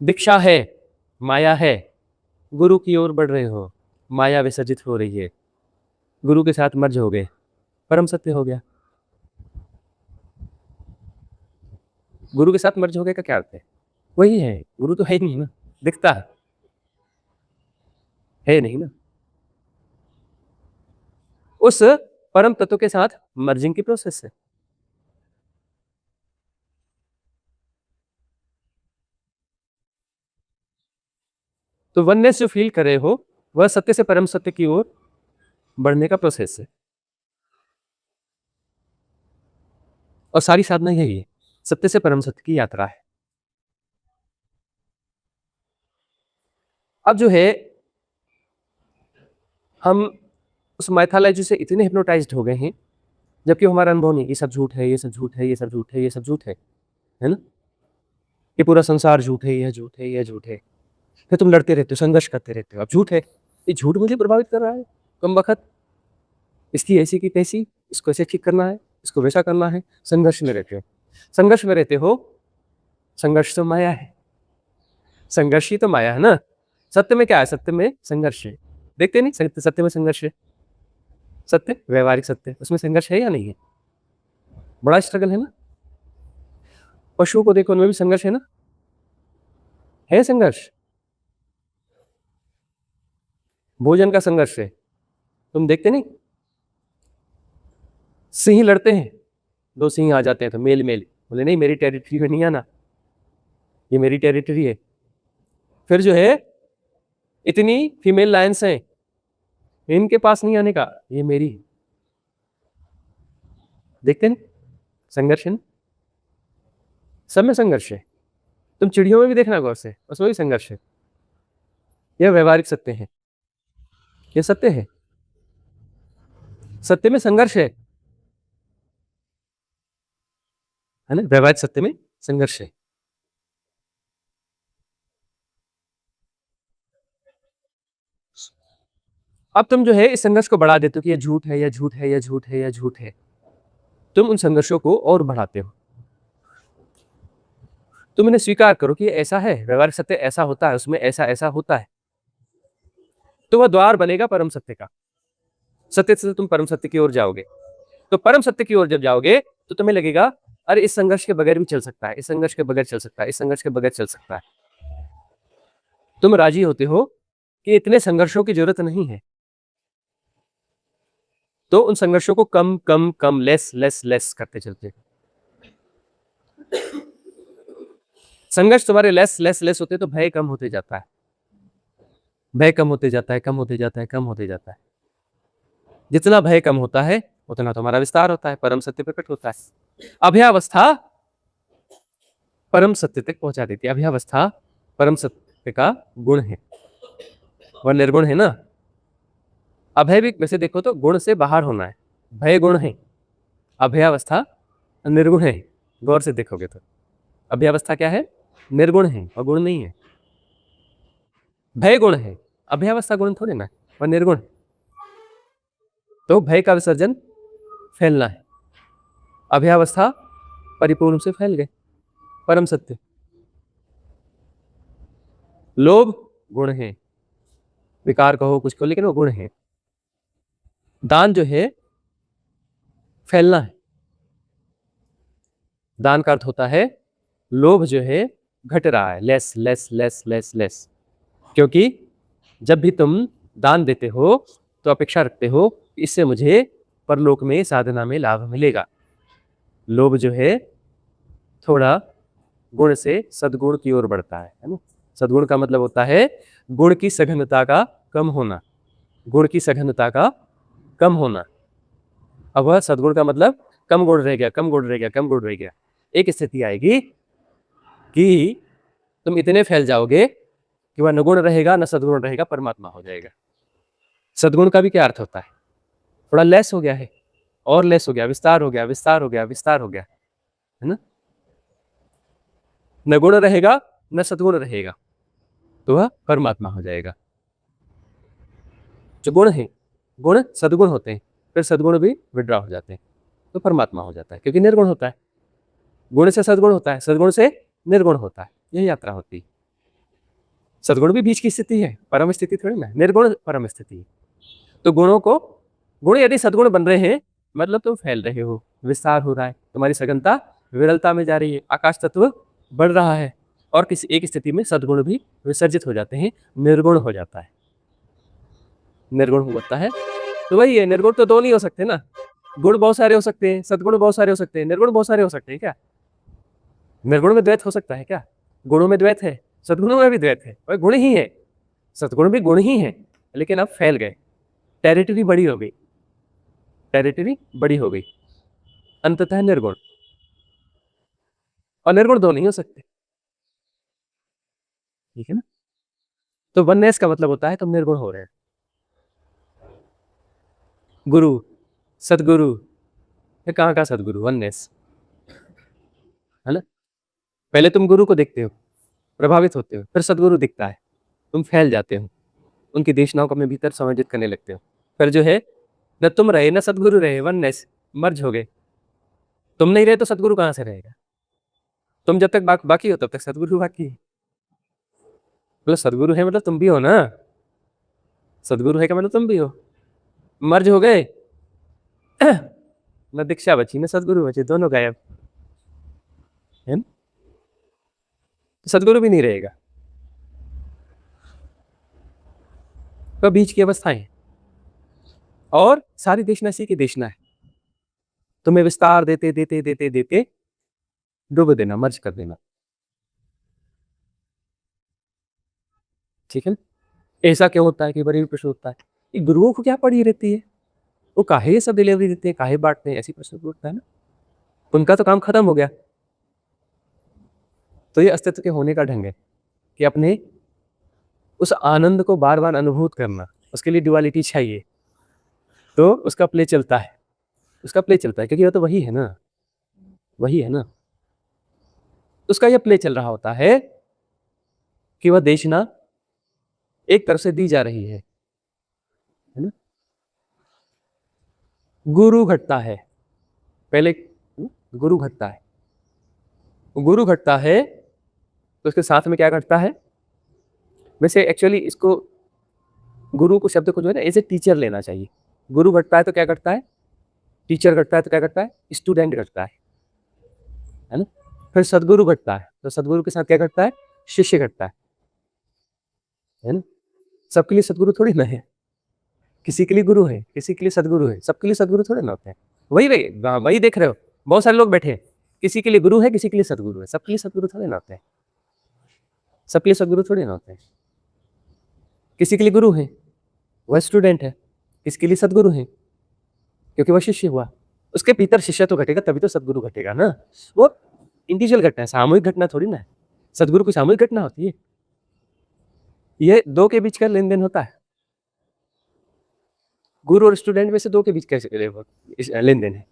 दीक्षा है, माया है, गुरु की ओर बढ़ रहे हो, माया विसर्जित हो रही है, गुरु के साथ मर्ज हो गए, परम सत्य हो गया। गुरु के साथ मर्ज हो गए का क्या अर्थ है? वही है, गुरु तो है ही नहीं ना, दिखता है नहीं ना। उस परम तत्व के साथ मर्जिंग की प्रोसेस है। तो वननेस जो फील कर रहे हो, वह सत्य से परम सत्य की ओर बढ़ने का प्रोसेस है। और सारी साधना यही है, सत्य से परम सत्य की यात्रा है। अब जो है, हम उस माइथोलॉजी से इतने हिप्नोटाइज्ड हो गए हैं, जबकि हमारा अनुभव नहीं, ये सब झूठ है, ये सब झूठ है, ये सब झूठ है, ये सब झूठ है ना? ये पूरा संसार झूठ है, यह झूठ है, यह झूठ है। फिर तुम लड़ते रहते हो, संघर्ष करते रहते हो, अब झूठ है, ये झूठ मुझे प्रभावित कर रहा है कम वक्त, इसकी ऐसी की तैसी, इसको ऐसे ठीक करना है, इसको वैसा करना है, संघर्ष में रहते हो। संघर्ष में रहते हो, संघर्ष तो माया है, संघर्ष ही तो माया है ना। सत्य में क्या है? सत्य में संघर्ष है, देखते नहीं सत्य में संघर्ष है, सत्य व्यवहारिक सत्य, उसमें संघर्ष है या नहीं है? बड़ा स्ट्रगल है ना। पशुओं को देखो, उनमें भी संघर्ष है ना, है संघर्ष, भोजन का संघर्ष है, तुम देखते नहीं? सिंह लड़ते हैं, दो सिंह आ जाते हैं तो मेल बोले नहीं मेरी टेरिटरी में नहीं आना, ये मेरी टेरिटरी है। फिर जो है इतनी फीमेल लायंस हैं, इनके पास नहीं आने का, ये मेरी है। देखते नहीं संघर्ष है ना, सब में संघर्ष है। तुम चिड़ियों में भी देखना गौर से, उसमें भी संघर्ष है। यह व्यवहारिक सत्य है, यह सत्य है, सत्य में संघर्ष है ना, व्यवहारिक सत्य में संघर्ष है। अब तुम जो है इस संघर्ष को बढ़ा देते हो कि यह झूठ है, यह झूठ है, यह झूठ है, यह झूठ है। तुम उन संघर्षों को और बढ़ाते हो। तुम इन्हें स्वीकार करो कि ऐसा है, व्यवहारिक सत्य ऐसा होता है, उसमें ऐसा ऐसा होता है, तो वह द्वार बनेगा परम सत्य का। सत्य से तुम परम सत्य की ओर जाओगे। तो परम सत्य की ओर जब जाओगे तो तुम्हें लगेगा अरे इस संघर्ष के बगैर भी चल सकता है, इस संघर्ष के बगैर चल सकता है, इस संघर्ष के बगैर चल सकता है। तुम राजी होते हो कि इतने संघर्षों की जरूरत नहीं है, तो उन संघर्षों को कम कम कम, लेस लेस लेस करते चलते। संघर्ष तुम्हारे लेस लेस लेस होते तो भय कम होते जाता है, भय कम होते जाता है, कम होते जाता है, कम होते जाता है। जितना भय कम होता है उतना तुम्हारा विस्तार होता है, परम सत्य प्रकट होता है। अभयावस्था परम सत्य तक पहुंचा देती है। अभयावस्था परम सत्य का गुण है, वह निर्गुण है ना। अभय भी वैसे देखो तो गुण से बाहर होना है, भय गुण है, अभयावस्था निर्गुण है। गौर से देखोगे तो अभयावस्था क्या है? निर्गुण है और गुण नहीं है। भय गुण है, अभयावस्था गुण थोड़े ना, वह निर्गुण है। तो भय का विसर्जन फैलना है, अभयावस्था परिपूर्ण रूप से फैल गए, परम सत्य। लोभ गुण है, विकार कहो कुछ कहो, लेकिन वो गुण है। दान जो है फैलना है, दान का अर्थ होता है लोभ जो है घट रहा है, less less less less less. क्योंकि जब भी तुम दान देते हो तो अपेक्षा रखते हो इससे मुझे परलोक में साधना में लाभ मिलेगा। लोभ जो है थोड़ा गुण से सद्गुण की ओर बढ़ता है ना। सद्गुण का मतलब होता है गुण की सघनता का कम होना, गुण की सघनता का कम होना। अब वह सद्गुण का मतलब कम गुण रह गया, कम गुण रह गया, कम गुण रह गया। एक स्थिति आएगी कि तुम इतने फैल जाओगे कि वह न गुण रहेगा न सद्गुण रहेगा, परमात्मा हो जाएगा। सद्गुण का भी क्या अर्थ होता है? थोड़ा लेस हो गया है, और लेस हो गया, विस्तार हो गया, विस्तार हो गया, विस्तार हो गया, है ना। न गुण रहेगा न सद्गुण रहेगा, तो वह परमात्मा हो जाएगा। जो गुण है, गुण सद्गुण होते हैं, फिर सद्गुण भी विड्रॉ हो जाते हैं, तो परमात्मा हो जाता है, क्योंकि निर्गुण होता है। गुण से सद्गुण होता है, सद्गुण से निर्गुण होता है, यही यात्रा होती है। सद्गुण भी बीच की स्थिति है, परम स्थिति थोड़ी ना, निर्गुण परम स्थिति है। तो गुणों को, गुण यदि सद्गुण बन रहे हैं मतलब तुम फैल रहे हो, विस्तार हो रहा है, तुम्हारी सघनता विरलता में जा रही है, आकाश तत्व बढ़ रहा है, और किसी एक स्थिति में सद्गुण भी विसर्जित हो जाते हैं, निर्गुण हो जाता है। निर्गुण होता है तो वही है, निर्गुण तो दो नहीं हो सकते ना, गुण बहुत सारे हो सकते हैं, सद्गुण बहुत सारे हो सकते हैं, निर्गुण बहुत सारे हो सकते हैं। क्या निर्गुण में द्वैत हो सकता है? क्या गुणों में द्वैत है, सद्गुणों में भी द्वैत है, वह गुण ही है, सद्गुण भी गुण ही है, लेकिन अब फैल गए, टेरिटरी बड़ी हो गई, टेरिटरी बड़ी हो गई, अंततः निर्गुण। और निर्गुण दो नहीं हो सकते, ठीक है ना। तो वननेस का मतलब होता है तुम निर्गुण हो रहे हैं। गुरु, सदगुरु, ये कहाँ का सदगुरु? वननेस, है ना। पहले तुम गुरु को देखते हो, प्रभावित होते हो, फिर सदगुरु दिखता है, तुम फैल जाते हो, उनकी देशनाओं को अपने भीतर समायोजित करने लगते हो। फिर जो है, न तुम रहे न सदगुरु रहे, वननेस, मर्ज हो गए। तुम नहीं रहे तो सदगुरु कहाँ से रहेगा? तुम जब तक बाकी हो तब तक सदगुरु बाकी है। मतलब सदगुरु है मतलब तुम भी हो ना, सदगुरु है का मतलब तुम भी हो। मर्ज हो गए, न दीक्षा बची न सदगुरु बचे, दोनों गायब, है ना। सदगुरु भी नहीं रहेगा। तो बीच की अवस्थाएं, और सारी देशना इसी की देशना है, तुम्हें विस्तार देते देते देते देते डूब देना, मर्ज कर देना, ठीक है ना। ऐसा क्यों होता है? कि बड़ी प्रश्न होता है कि गुरुओं को क्या पड़ी रहती है, वो काहे ये सब डिलीवरी देते हैं, काहे बांटते हैं, ऐसी प्रश्न उठता है ना। उनका तो काम खत्म हो गया। तो ये अस्तित्व के होने का ढंग है कि अपने उस आनंद को बार बार अनुभूत करना, उसके लिए ड्युअलिटी चाहिए, तो उसका प्ले चलता है, उसका प्ले चलता है, क्योंकि वो तो वही है ना, वही है ना। उसका यह प्ले चल रहा होता है कि वह देशना एक तरफ से दी जा रही है ना। गुरु घटता है, पहले गुरु घटता है, गुरु घटता है तो उसके साथ में क्या घटता है? वैसे एक्चुअली इसको, गुरु को शब्द को जो है ना एज ए टीचर लेना चाहिए। गुरु घटता है तो क्या घटता है? टीचर घटता है तो क्या घटता है? स्टूडेंट घटता है ना। फिर सदगुरु घटता है तो सदगुरु के साथ क्या घटता है? शिष्य घटता है ना। सबके लिए सदगुरु थोड़ी ना है, किसी के लिए गुरु है, किसी के लिए सदगुरु है, सबके लिए सदगुरु थोड़े ना होते हैं। वही वही वही देख रहे हो, बहुत सारे लोग बैठे हैं, किसी के लिए गुरु है, किसी के लिए सदगुरु है, सबके लिए सदगुरु थोड़े ना होते हैं, सबके लिए सदगुरु थोड़े ना होते हैं। किसी के लिए गुरु है, वह स्टूडेंट है, किसके लिए सदगुरु है क्योंकि वह शिष्य हुआ, उसके भीतर शिष्य तो घटेगा तभी तो सदगुरु घटेगा ना। वो इंडिविजुअल घटना है, सामूहिक घटना थोड़ी ना है। सदगुरु की सामूहिक घटना होती है, ये दो के बीच का लेन देन होता है। गुरु और स्टूडेंट में से दो के बीच का लेन देन है।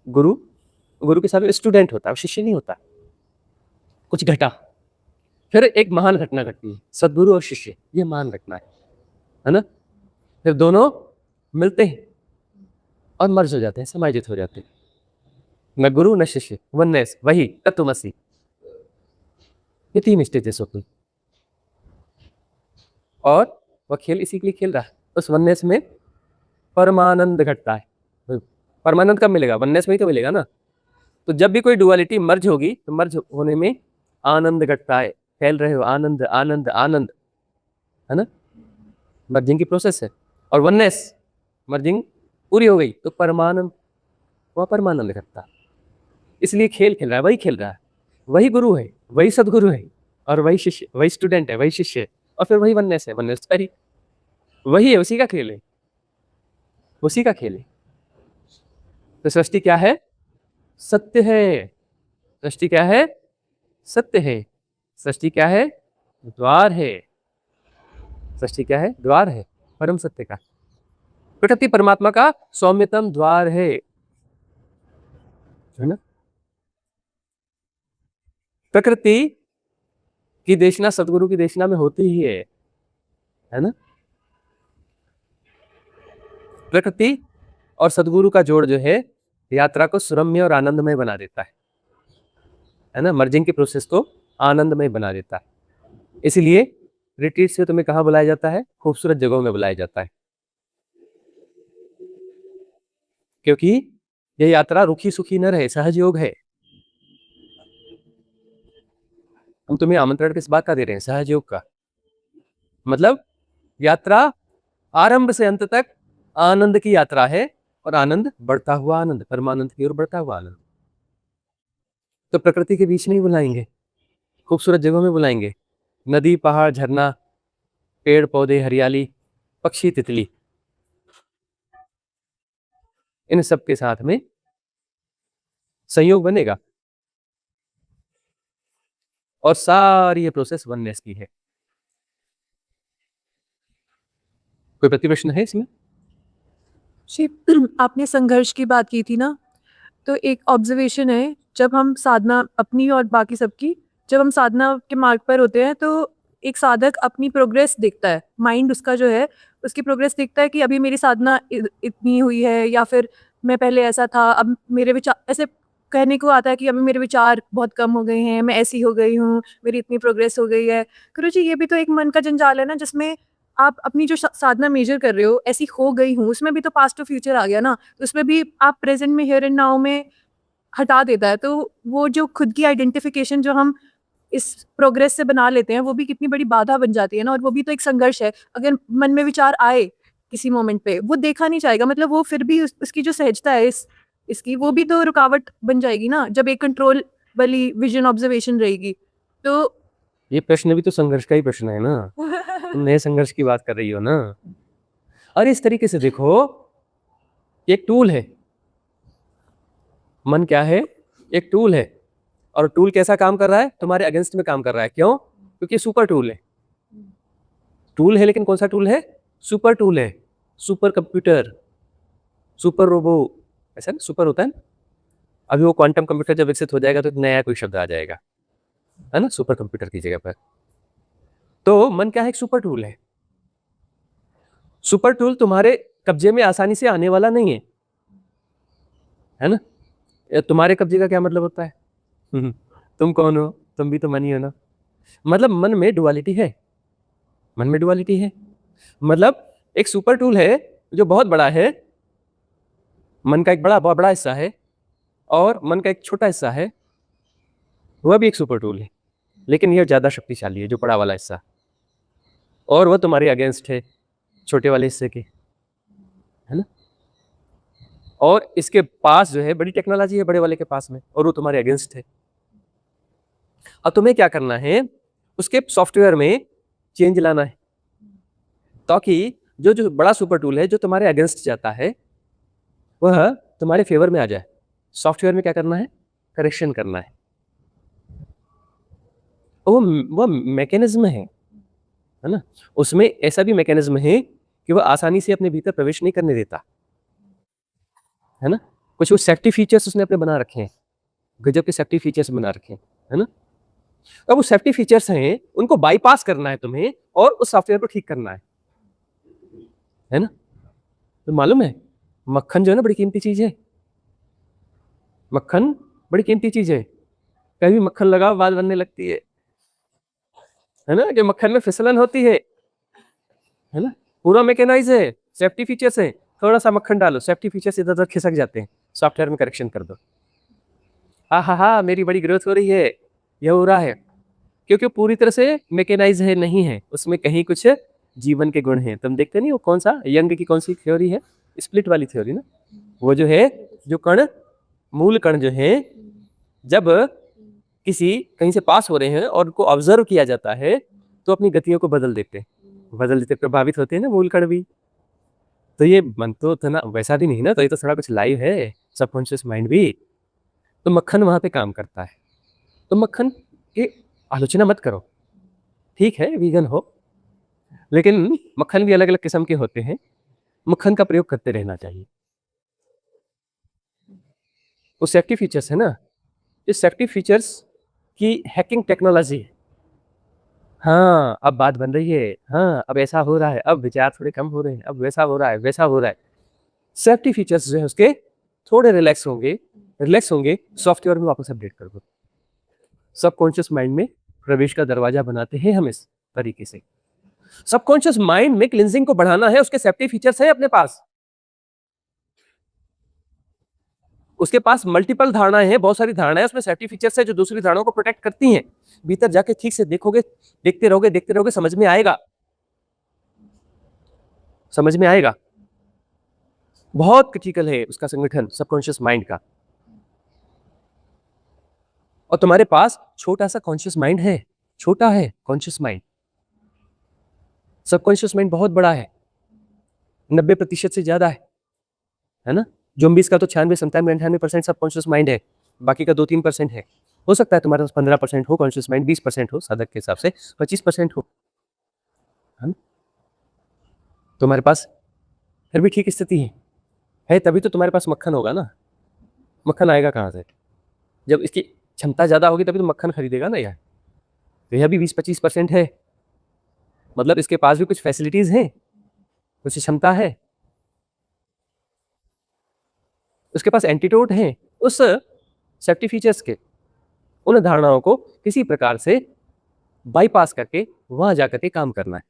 गुरु के साथ स्टूडेंट होता है, शिष्य नहीं होता। कुछ घटा, फिर एक महान घटना घटती है, सदगुरु और शिष्य, ये महान घटना है ना। फिर दोनों मिलते हैं और मर्ज हो जाते हैं, समायोजित हो जाते हैं, न गुरु न शिष्य, वननेस, वही तत्वमसि। ये 3 स्टेजेस होती, और वह खेल इसी के लिए खेल रहा है। उस वननेस में परमानंद घटता है। परमानंद कब मिलेगा? वननेस में ही तो मिलेगा ना। तो जब भी कोई डुअलिटी मर्ज होगी तो मर्ज होने में आनंद घटता है, फैल रहे हो, आनंद आनंद आनंद, है ना। मर्जिंग की प्रोसेस है, और वननेस मर्जिंग पूरी हो गई तो परमानंद, वह परमानंद घटता है। इसलिए खेल खेल रहा है, वही खेल रहा है, वही गुरु है, वही सदगुरु है, और वही शिष्य, वही स्टूडेंट है, वही शिष्य है, और फिर वही वननेस है। वननेस वही है, उसी का खेल है। उसी का खेल है। तो सृष्टि क्या है? सत्य है। सृष्टि क्या है? सत्य है। सृष्टि क्या है? द्वार है। सृष्टि क्या है? द्वार है परम सत्य का। प्रकृति परमात्मा का सौम्यतम द्वार है ना? प्रकृति की देशना सदगुरु की देशना में होती ही है ना? प्रकृति और सदगुरु का जोड़ जो है यात्रा को सुरम्य और आनंदमय बना देता है ना? मर्जिंग के प्रोसेस को आनंदमय बना देता है। इसलिए रिट्रीट से तुम्हें कहाँ बुलाया जाता है? खूबसूरत जगहों में बुलाया जाता है, क्योंकि यह यात्रा रुखी सुखी न रहे, सहज योग है। हम तुम्हें आमंत्रण किस बात का दे रहे हैं? सहज योग का। मतलब यात्रा आरंभ से अंत तक आनंद की यात्रा है, और आनंद बढ़ता हुआ आनंद, परमानंद की ओर बढ़ता हुआ आनंद। तो प्रकृति के बीच में ही बुलाएंगे, खूबसूरत जगहों में बुलाएंगे, नदी, पहाड़, झरना, पेड़ पौधे, हरियाली, पक्षी, तितली, इन सब के साथ में संयोग बनेगा। और सारी ये प्रोसेस वननेस की है। कोई प्रतिप्रश्न है इसमें? जी, आपने संघर्ष की बात की थी ना, तो एक ऑब्जर्वेशन है, जब हम साधना अपनी और बाकी सबकी, जब हम साधना के मार्ग पर होते हैं तो एक साधक अपनी प्रोग्रेस देखता है, माइंड उसका जो है उसकी प्रोग्रेस देखता है कि अभी मेरी साधना इतनी हुई है, या फिर मैं पहले ऐसा था, अब मेरे विचार ऐसे कहने को आता है कि अभी मेरे विचार बहुत कम हो गए हैं, मैं ऐसी हो गई हूँ, मेरी इतनी प्रोग्रेस हो गई है। गुरु जी, ये भी तो एक मन का जंजाल है ना, जिसमें आप अपनी जो साधना मेजर कर रहे हो, ऐसी हो गई हूँ, उसमें भी तो पास्ट और फ्यूचर आ गया ना, तो उसमें भी आप प्रेजेंट में, हियर एंड नाउ में हटा देता है। तो वो जो खुद की आइडेंटिफिकेशन जो हम इस प्रोग्रेस से बना लेते हैं, वो भी कितनी बड़ी बाधा बन जाती है ना, और वो भी तो एक संघर्ष है। अगर मन में विचार आए किसी मोमेंट पे, वो देखा नहीं जाएगा, मतलब वो फिर भी उसकी जो सहजता है इसकी, वो भी तो रुकावट बन जाएगी ना, जब एक कंट्रोल वाली विजन ऑब्जर्वेशन रहेगी। तो ये प्रश्न भी तो संघर्ष का ही प्रश्न है ना। तुम नए संघर्ष की बात कर रही हो ना। और इस तरीके से देखो, एक टूल है मन। क्या है? एक टूल है। और टूल कैसा काम कर रहा है? तुम्हारे अगेंस्ट में काम कर रहा है। क्यों? क्योंकि सुपर टूल है। टूल है, लेकिन कौन सा टूल है? सुपर टूल है। सुपर कंप्यूटर, सुपर रोबो, ऐसा ना सुपर होता है ना। अभी वो क्वांटम कंप्यूटर जब विकसित हो जाएगा तो नया कोई शब्द आ जाएगा, है ना, सुपर कंप्यूटर की जगह पर। तो मन क्या है? एक सुपर टूल है। सुपर टूल तुम्हारे कब्जे में आसानी से आने वाला नहीं है ना। तुम्हारे कब्जे का क्या मतलब होता है? तुम कौन हो? तुम भी तो मन ही हो ना। मतलब मन में डुअलिटी है। मन में डुअलिटी है, मतलब एक सुपर टूल है जो बहुत बड़ा है। मन का एक बहुत बड़ा हिस्सा है, और मन का एक छोटा हिस्सा है, वह भी एक सुपर टूल है, लेकिन यह ज्यादा शक्तिशाली है, जो बड़ा वाला हिस्सा, और वह तुम्हारे अगेंस्ट है छोटे वाले हिस्से के, है ना। और इसके पास जो है बड़ी टेक्नोलॉजी है बड़े वाले के पास में, और वो तुम्हारे अगेंस्ट है। अब तुम्हें क्या करना है? उसके सॉफ्टवेयर में चेंज लाना है, ताकि जो बड़ा सुपर टूल है जो तुम्हारे अगेंस्ट जाता है, वह तुम्हारे फेवर में आ जाए। सॉफ्टवेयर में क्या करना है? करेक्शन करना है। वो मैकेनिज्म है ना। उसमें ऐसा भी मैकेनिज्म है कि वह आसानी से अपने भीतर प्रवेश नहीं करने देता, है ना। कुछ वो सेफ्टी फीचर्स उसने अपने बना रखे हैं, गजब के सेफ्टी फीचर्स बना रखे हैं, है ना। अब वो सेफ्टी फीचर्स हैं, उनको बाईपास करना है तुम्हें, और उस सॉफ्टवेयर को ठीक करना है ना। तो मालूम है, मक्खन जो है ना बड़ी कीमती चीज है। मक्खन बड़ी कीमती चीज है। कभी मक्खन लगाओ बाल बनने लगती है ना, कि मक्खन में फिसलन होती है ना। पूरा मैकेनाइज है, सेफ्टी फीचर्स है। थोड़ा सा मक्खन डालो, सेफ्टी फीचर्स इधर उधर खिसक जाते हैं, सॉफ्टवेयर में करेक्शन कर दो। हा मेरी बड़ी ग्रोथ हो रही है, यह हो रहा है, क्योंकि पूरी तरह से मैकेनाइज है नहीं है, उसमें कहीं कुछ जीवन के गुण हैं। तुम देखते नहीं, वो कौन सा यंग की कौन सी थ्योरी है? स्प्लिट वाली थ्योरी ना। वो जो है, जो कण, मूल कण जो है, जब कहीं से पास हो रहे हैं और उनको ऑब्जर्व किया जाता है, तो अपनी गतियों को बदल देते, प्रभावित होते हैं ना मूल कण भी। तो ये मन तो था ना वैसा भी नहीं ना, तो ये तो थोड़ा कुछ लाइव है, सबकॉन्शियस माइंड भी। तो मक्खन वहाँ पे काम करता है। तो मक्खन की आलोचना मत करो, ठीक है वीगन हो, लेकिन मक्खन भी अलग अलग किस्म के होते हैं, मक्खन का प्रयोग करते रहना चाहिए। वो सेफ्टी फीचर्स है ना, इस सेफ्टी फीचर्स की हैकिंग टेक्नोलॉजी। हाँ, अब बात बन रही है, हाँ अब ऐसा हो रहा है, अब विचार थोड़े कम हो रहे हैं, अब वैसा हो रहा है, वैसा हो रहा है। सेफ्टी फीचर्स जो है उसके थोड़े रिलैक्स होंगे, सॉफ्टवेयर में वापस अपडेट कर दो। सबकॉन्शियस माइंड में प्रवेश का दरवाजा बनाते हैं हम इस तरीके से। सबकॉन्शियस माइंड में क्लिंजिंग को बढ़ाना है, उसके सेफ्टी फीचर्स हैं अपने पास। उसके पास मल्टीपल धारणाएं हैं, बहुत सारी धारणाएं, उसमें सेफ्टी फीचर्स है जो दूसरी धारणाओं को प्रोटेक्ट करती हैं। भीतर जाके ठीक से देखोगे, देखते रहोगे, समझ में आएगा। बहुत क्रिटिकल है उसका संगठन सबकॉन्शियस माइंड का। और तुम्हारे पास छोटा सा कॉन्शियस माइंड है, छोटा है कॉन्शियस माइंड। सबकॉन्शियस माइंड बहुत बड़ा है, 90% से ज्यादा है ना। ज़ॉम्बीज़ का तो 96-97-98% सबकॉन्शियस माइंड है, बाकी का 2-3% है। हो सकता है तुम्हारे पास 15% हो कॉन्शियस माइंड, 20% हो साधक के हिसाब से, 25% हो, है ना। तुम्हारे पास फिर भी ठीक स्थिति है तभी तो तुम्हारे पास मक्खन होगा ना। मक्खन आएगा कहाँ से? जब इसकी क्षमता ज़्यादा होगी तभी तो मक्खन खरीदेगा ना यार। तो यह भी 20-25% है, मतलब इसके पास भी कुछ फैसिलिटीज़ हैं, कुछ क्षमता है, उसके पास एंटीडोट है उस सेफ्टी फीचर्स के। उन धारणाओं को किसी प्रकार से बाईपास करके वहां जाकर के काम करना है।